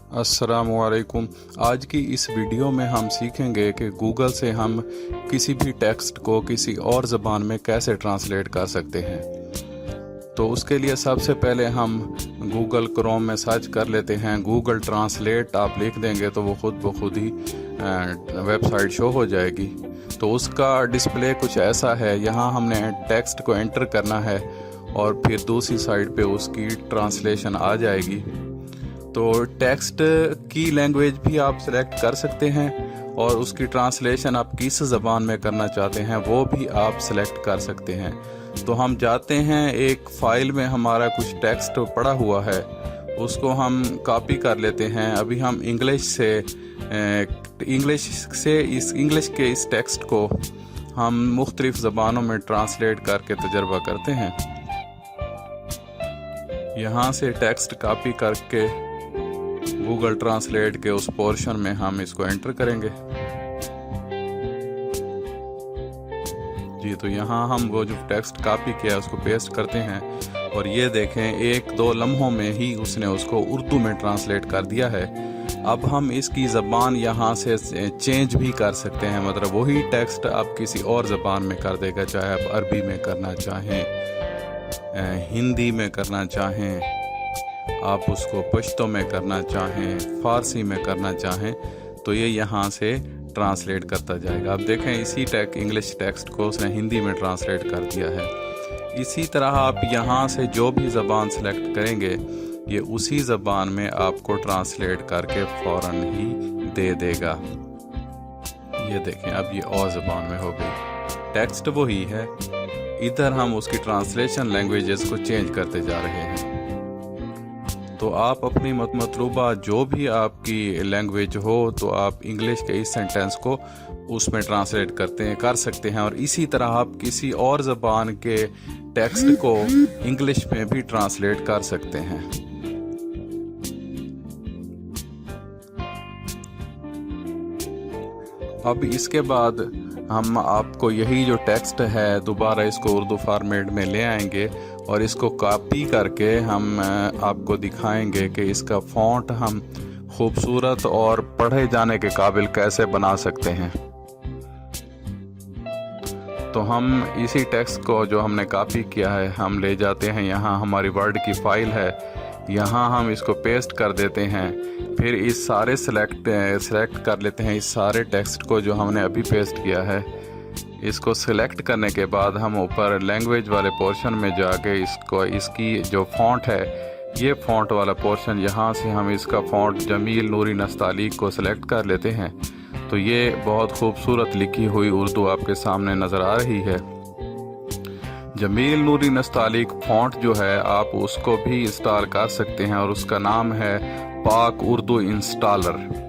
अस्सलाम वालेकुम। आज की इस वीडियो में हम सीखेंगे कि गूगल से हम किसी भी टेक्स्ट को किसी और ज़बान में कैसे ट्रांसलेट कर सकते हैं। तो उसके लिए सबसे पहले हम गूगल क्रोम में सर्च कर लेते हैं। गूगल ट्रांसलेट आप लिख देंगे तो वो खुद ब खुद ही वेबसाइट शो हो जाएगी। तो उसका डिस्प्ले कुछ ऐसा है। यहाँ हमने टेक्स्ट को एंटर करना है और फिर दूसरी साइड पे उसकी ट्रांसलेशन आ जाएगी। तो टेक्स्ट की लैंग्वेज भी आप सेलेक्ट कर सकते हैं और उसकी ट्रांसलेशन आप किस ज़बान में करना चाहते हैं वो भी आप सेलेक्ट कर सकते हैं। तो हम जाते हैं, एक फ़ाइल में हमारा कुछ टेक्स्ट पड़ा हुआ है, उसको हम कॉपी कर लेते हैं। अभी हम इंग्लिश के इस टेक्स्ट को हम मुख्तलिफ़ ज़बानों में ट्रांसलेट करके तजर्बा करते हैं। यहाँ से टेक्स्ट कॉपी करके गूगल ट्रांसलेट के उस पोर्शन में हम इसको एंटर करेंगे जी। तो यहाँ हम वो जो टेक्स्ट कॉपी किया है उसको पेस्ट करते हैं और ये देखें 1-2 लम्हों में ही उसने उसको उर्दू में ट्रांसलेट कर दिया है। अब हम इसकी ज़बान यहाँ से चेंज भी कर सकते हैं, मतलब वही टेक्स्ट आप किसी और ज़बान में कर देगा, चाहे आप अरबी में करना चाहें, हिंदी में करना चाहें, आप उसको पश्तो में करना चाहें, फ़ारसी में करना चाहें, तो ये यहाँ से ट्रांसलेट करता जाएगा। आप देखें इसी इंग्लिश टेक्स्ट को उसने हिंदी में ट्रांसलेट कर दिया है। इसी तरह आप यहाँ से जो भी ज़बान सेलेक्ट करेंगे ये उसी ज़बान में आपको ट्रांसलेट करके फ़ौरन ही दे देगा। ये देखें अब ये और ज़बान में हो गई, टेक्स्ट वही है, इधर हम उसकी ट्रांसलेशन लैंग्वेजेस को चेंज करते जा रहे हैं। तो आप अपनी मतलूबा जो भी आपकी लैंग्वेज हो तो आप इंग्लिश के इस सेंटेंस को उसमें ट्रांसलेट कर सकते हैं और इसी तरह आप किसी और ज़बान के टेक्स्ट को इंग्लिश में भी ट्रांसलेट कर सकते हैं। अब इसके बाद हम आपको यही जो टेक्स्ट है दोबारा इसको उर्दू फॉर्मेट में ले आएंगे और इसको कॉपी करके हम आपको दिखाएंगे कि इसका फ़ॉन्ट हम खूबसूरत और पढ़े जाने के काबिल कैसे बना सकते हैं। तो हम इसी टेक्स्ट को जो हमने कॉपी किया है हम ले जाते हैं, यहाँ हमारी वर्ड की फ़ाइल है, यहाँ हम इसको पेस्ट कर देते हैं। फिर इस सारे सेलेक्ट कर लेते हैं, इस सारे टेक्स्ट को जो हमने अभी पेस्ट किया है इसको सेलेक्ट करने के बाद हम ऊपर लैंग्वेज वाले पोर्शन में जाके इसकी जो फ़ॉन्ट है ये फ़ॉन्ट वाला पोर्शन, यहाँ से हम इसका फ़ॉन्ट जमील नूरी नस्तालिक को सेलेक्ट कर लेते हैं। तो ये बहुत खूबसूरत लिखी हुई उर्दू आपके सामने नज़र आ रही है। जमील नूरी नस्तालिक फ़ॉन्ट जो है आप उसको भी इंस्टॉल कर सकते हैं और उसका नाम है पाक उर्दू इंस्टॉलर।